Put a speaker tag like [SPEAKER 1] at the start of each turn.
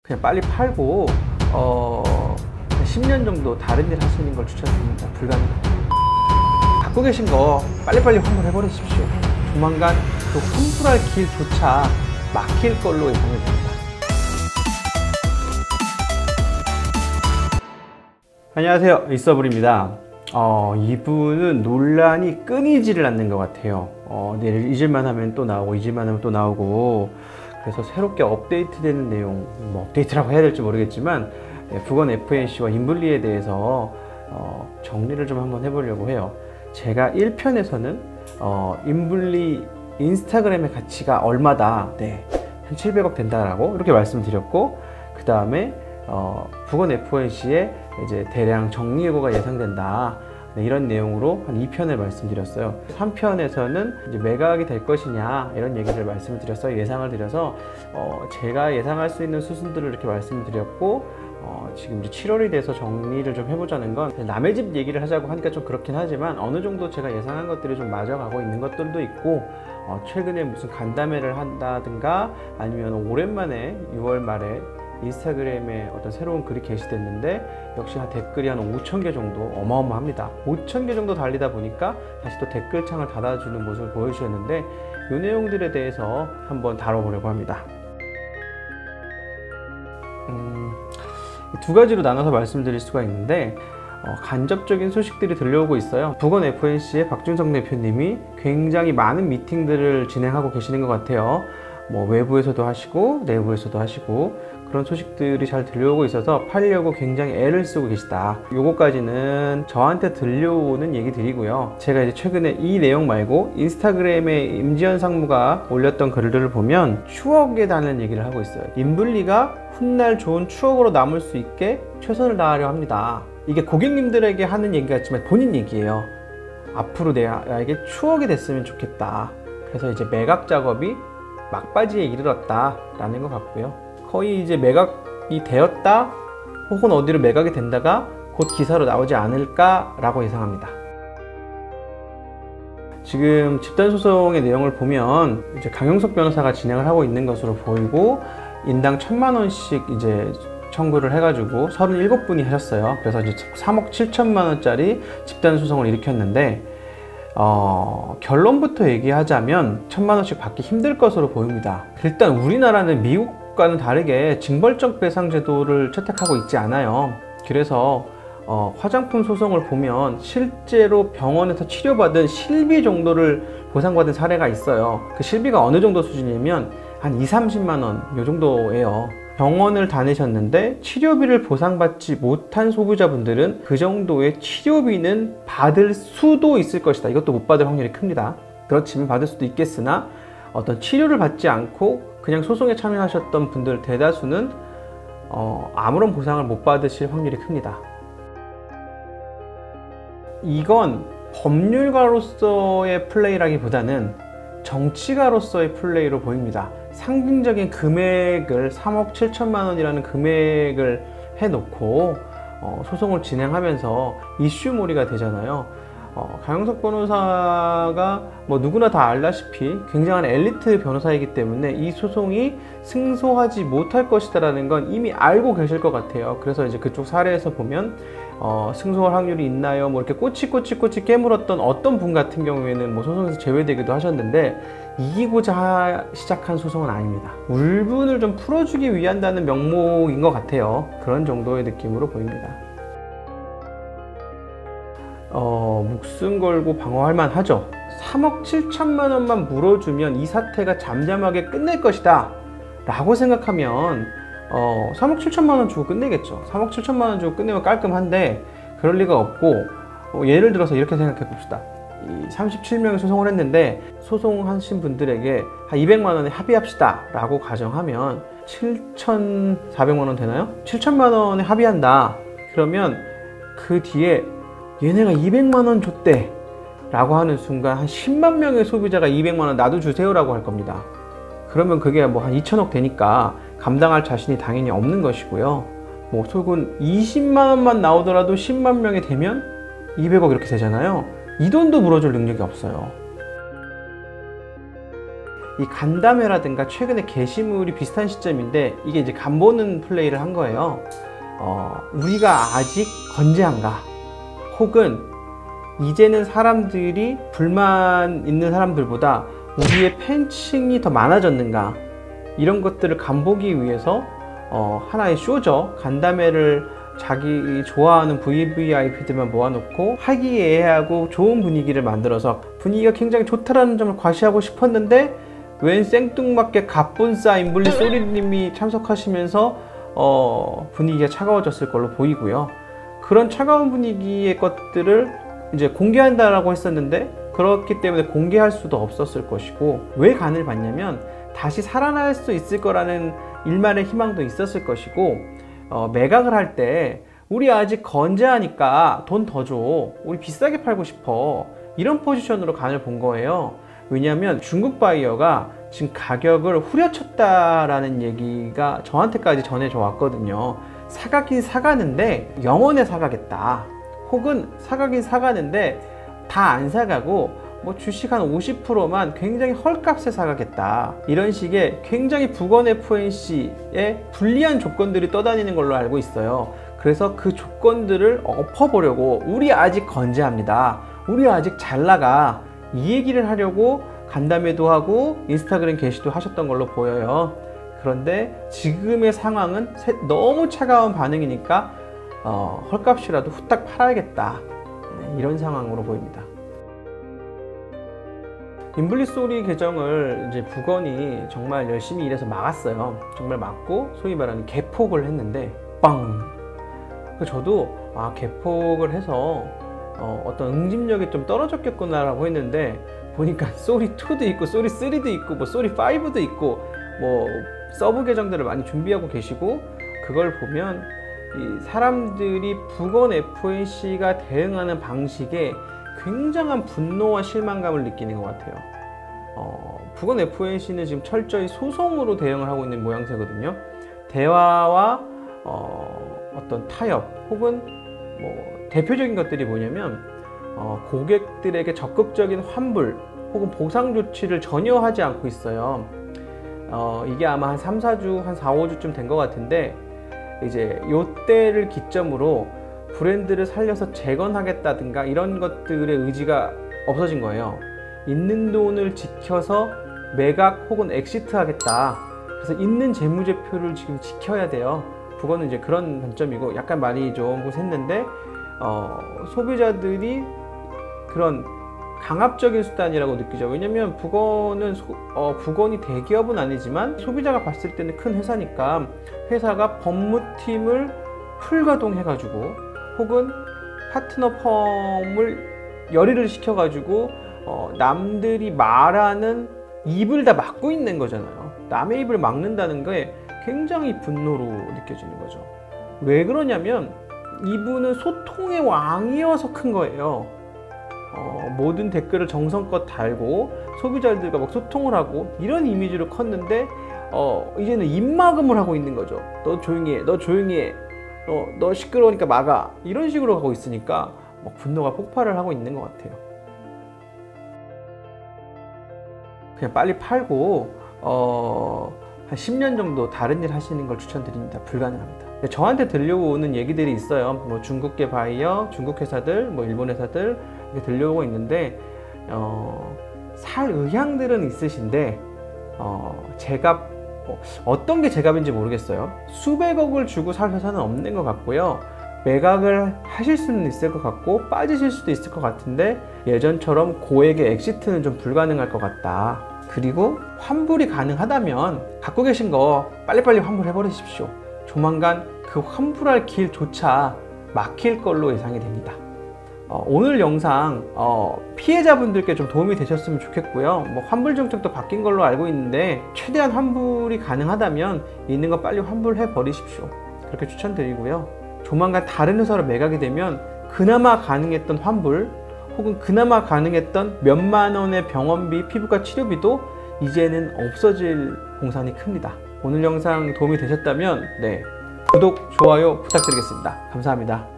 [SPEAKER 1] 그냥 빨리 팔고 10년 정도 다른 일 하시는 걸 추천드립니다. 불가능합니다. 갖고 계신 거 빨리빨리 환불해버리십시오. 조만간 그 환불할 길조차 막힐 걸로 예상이 됩니다. 안녕하세요, 있어블입니다. 이분은 논란이 끊이지를 않는 것 같아요. 잊을만 하면 또 나오고 잊을만 하면 또 나오고, 그래서 새롭게 업데이트되는 내용, 뭐 업데이트라고 해야 될지 모르겠지만 북원 FNC와 인블리에 대해서 정리를 좀 한번 해보려고 해요. 제가 1편에서는 인블리 인스타그램의 가치가 얼마다, 한 700억 된다라고 이렇게 말씀드렸고, 그 다음에 북원 FNC의 이제 대량 정리해고가 예상된다, 이런 내용으로 한 2편을 말씀드렸어요. 3편에서는 이제 매각이 될 것이냐, 이런 얘기를 말씀을 드렸어요. 예상을 드려서 제가 예상할 수 있는 수순들을 이렇게 말씀드렸고, 지금 이제 7월이 돼서 정리를 좀 해보자는 건, 남의 집 얘기를 하자고 하니까 좀 그렇긴 하지만 어느 정도 제가 예상한 것들이 좀 맞아가고 있는 것들도 있고, 최근에 무슨 간담회를 한다든가, 아니면 오랜만에 6월 말에 인스타그램에 어떤 새로운 글이 게시됐는데, 역시 댓글이 한 5,000개 정도, 어마어마합니다. 5,000개 정도 달리다 보니까 다시 또 댓글창을 닫아주는 모습을 보여주셨는데, 이 내용들에 대해서 한번 다뤄보려고 합니다. 두 가지로 나눠서 말씀드릴 수가 있는데, 간접적인 소식들이 들려오고 있어요. 북원 FNC의 박준성 대표님이 굉장히 많은 미팅들을 진행하고 계시는 것 같아요. 뭐 외부에서도 하시고 내부에서도 하시고, 그런 소식들이 잘 들려오고 있어서 팔려고 굉장히 애를 쓰고 계시다. 요거까지는 저한테 들려오는 얘기들이고요. 제가 이제 최근에 이 내용 말고 인스타그램에 임지연 상무가 올렸던 글들을 보면 추억에 대한 얘기를 하고 있어요. 인블리가 훗날 좋은 추억으로 남을 수 있게 최선을 다하려 합니다. 이게 고객님들에게 하는 얘기 같지만 본인 얘기예요. 앞으로 나에게 추억이 됐으면 좋겠다. 그래서 이제 매각 작업이 막바지에 이르렀다라는 것 같고요. 거의 이제 매각이 되었다, 혹은 어디로 매각이 된다가 곧 기사로 나오지 않을까라고 예상합니다. 지금 집단소송의 내용을 보면 이제 강용석 변호사가 진행을 하고 있는 것으로 보이고, 인당 1,000만 원씩 이제 청구를 해가지고 37분이 하셨어요. 그래서 이제 3억 7천만 원짜리 집단소송을 일으켰는데, 결론부터 얘기하자면 1,000만 원씩 받기 힘들 것으로 보입니다. 일단 우리나라는 미국과는 다르게 징벌적 배상 제도를 채택하고 있지 않아요. 그래서 화장품 소송을 보면 실제로 병원에서 치료받은 실비 정도를 보상받은 사례가 있어요. 그 실비가 어느 정도 수준이냐면 한 2~30만 원 요 정도예요. 병원을 다니셨는데 치료비를 보상받지 못한 소비자분들은 그 정도의 치료비는 받을 수도 있을 것이다. 이것도 못 받을 확률이 큽니다. 그렇지만 받을 수도 있겠으나, 어떤 치료를 받지 않고 그냥 소송에 참여하셨던 분들 대다수는 아무런 보상을 못 받으실 확률이 큽니다. 이건 법률가로서의 플레이라기보다는 정치가로서의 플레이로 보입니다. 상징적인 금액을 3억 7천만 원이라는 금액을 해놓고 소송을 진행하면서 이슈몰이가 되잖아요. 강용석 변호사가 뭐 누구나 다 알다시피 굉장한 엘리트 변호사이기 때문에 이 소송이 승소하지 못할 것이다 라는 건 이미 알고 계실 것 같아요. 그래서 이제 그쪽 사례에서 보면 승소할 확률이 있나요? 뭐 이렇게 꼬치 깨물었던 어떤 분 같은 경우에는 뭐 소송에서 제외되기도 하셨는데, 이기고자 시작한 소송은 아닙니다. 울분을 좀 풀어주기 위한다는 명목인 것 같아요. 그런 정도의 느낌으로 보입니다. 목숨 걸고 방어할 만하죠. 3억 7천만 원만 물어주면 이 사태가 잠잠하게 끝낼 것이다 라고 생각하면 3억 7천만 원 주고 끝내겠죠. 3억 7천만 원 주고 끝내면 깔끔한데, 그럴 리가 없고, 예를 들어서 이렇게 생각해 봅시다. 37명이 소송을 했는데 소송하신 분들에게 한 200만 원에 합의합시다 라고 가정하면 7,400만 원 되나요? 7천만 원에 합의한다. 그러면 그 뒤에 얘네가 200만 원 줬대 라고 하는 순간 한 10만 명의 소비자가 200만 원 나도 주세요 라고 할 겁니다. 그러면 그게 뭐 한 2천억 되니까 감당할 자신이 당연히 없는 것이고요. 뭐 속은 20만 원만 나오더라도 10만 명이 되면 200억 이렇게 되잖아요. 이 돈도 물어줄 능력이 없어요. 이 간담회라든가 최근에 게시물이 비슷한 시점인데 이게 이제 간보는 플레이를 한 거예요. 우리가 아직 건재한가? 혹은 이제는 사람들이 불만 있는 사람들보다 우리의 팬층이 더 많아졌는가? 이런 것들을 간보기 위해서 하나의 쇼죠. 간담회를 자기 좋아하는 VVIP들만 모아놓고 화기애애하고 좋은 분위기를 만들어서 분위기가 굉장히 좋다라는 점을 과시하고 싶었는데 웬 생뚱맞게 갑분싸 인블리 소리님이 참석하시면서 분위기가 차가워졌을 걸로 보이고요. 그런 차가운 분위기의 것들을 이제 공개한다라고 했었는데 그렇기 때문에 공개할 수도 없었을 것이고, 왜 간을 봤냐면 다시 살아날 수 있을 거라는 일말의 희망도 있었을 것이고, 매각을 할 때 우리 아직 건재하니까 돈 더 줘, 우리 비싸게 팔고 싶어, 이런 포지션으로 간을 본 거예요. 왜냐하면 중국 바이어가 지금 가격을 후려쳤다라는 얘기가 저한테까지 전해져 왔거든요. 사가긴 사가는데 영원에 사가겠다, 혹은 사가긴 사가는데 다 안 사가고 뭐 주식 한 50%만 굉장히 헐값에 사가겠다, 이런 식의 굉장히 북원 FNC의 불리한 조건들이 떠다니는 걸로 알고 있어요. 그래서 그 조건들을 엎어보려고 우리 아직 건재합니다, 우리 아직 잘 나가, 이 얘기를 하려고 간담회도 하고 인스타그램 게시도 하셨던 걸로 보여요. 그런데 지금의 상황은 너무 차가운 반응이니까 헐값이라도 후딱 팔아야겠다, 이런 상황으로 보입니다. 인블리 소리 계정을 이제 북원이 정말 열심히 일해서 막았어요. 정말 막고 소위 말하는 개폭을 했는데 빵! 저도 개폭을 해서 어떤 응집력이 좀 떨어졌겠구나 라고 했는데 보니까 소리 2도 있고 소리 3도 있고 뭐 소리 5도 있고 뭐 서브 계정들을 많이 준비하고 계시고, 그걸 보면 이 사람들이 북원 FNC가 대응하는 방식에 굉장한 분노와 실망감을 느끼는 것 같아요. 북원 FNC는 지금 철저히 소송으로 대응을 하고 있는 모양새거든요. 대화와 어떤 타협, 혹은 뭐 대표적인 것들이 뭐냐면 고객들에게 적극적인 환불 혹은 보상 조치를 전혀 하지 않고 있어요. 이게 아마 한 3-4주, 한 4-5주쯤 된 것 같은데, 이제 요때를 기점으로 브랜드를 살려서 재건하겠다든가 이런 것들의 의지가 없어진 거예요. 있는 돈을 지켜서 매각 혹은 엑시트 하겠다, 그래서 있는 재무제표를 지금 지켜야 돼요. 북원은 이제 그런 관점이고, 약간 말이 좀 샜는데 소비자들이 그런 강압적인 수단이라고 느끼죠. 왜냐면 북원은 북원이 대기업은 아니지만 소비자가 봤을 때는 큰 회사니까 회사가 법무팀을 풀가동해 가지고 혹은 파트너 펌을 열의를 시켜 가지고 남들이 말하는 입을 다 막고 있는 거잖아요. 남의 입을 막는다는 게 굉장히 분노로 느껴지는 거죠. 왜 그러냐면 이분은 소통의 왕이어서 큰 거예요. 모든 댓글을 정성껏 달고 소비자들과 막 소통을 하고 이런 이미지로 컸는데 이제는 입막음을 하고 있는 거죠. 너 조용히 해, 너 조용히 해, 너 시끄러우니까 막아, 이런 식으로 하고 있으니까 막 분노가 폭발을 하고 있는 것 같아요. 그냥 빨리 팔고 한 10년 정도 다른 일 하시는 걸 추천드립니다. 불가능합니다. 저한테 들려오는 얘기들이 있어요. 뭐 중국계 바이어, 중국 회사들, 뭐 일본 회사들 이렇게 들려오고 있는데 살 의향들은 있으신데 제값, 어떤 게 제값인지 모르겠어요. 수백억을 주고 살 회사는 없는 것 같고요. 매각을 하실 수는 있을 것 같고 빠지실 수도 있을 것 같은데 예전처럼 고액의 엑시트는 좀 불가능할 것 같다. 그리고 환불이 가능하다면 갖고 계신 거 빨리빨리 환불해 버리십시오. 조만간 그 환불할 길조차 막힐 걸로 예상이 됩니다. 오늘 영상 피해자분들께 좀 도움이 되셨으면 좋겠고요. 뭐 환불 정책도 바뀐 걸로 알고 있는데 최대한 환불이 가능하다면 있는 거 빨리 환불해 버리십시오. 그렇게 추천드리고요. 조만간 다른 회사로 매각이 되면 그나마 가능했던 환불 혹은 그나마 가능했던 몇만 원의 병원비, 피부과 치료비도 이제는 없어질 공산이 큽니다. 오늘 영상 도움이 되셨다면 구독, 좋아요 부탁드리겠습니다. 감사합니다.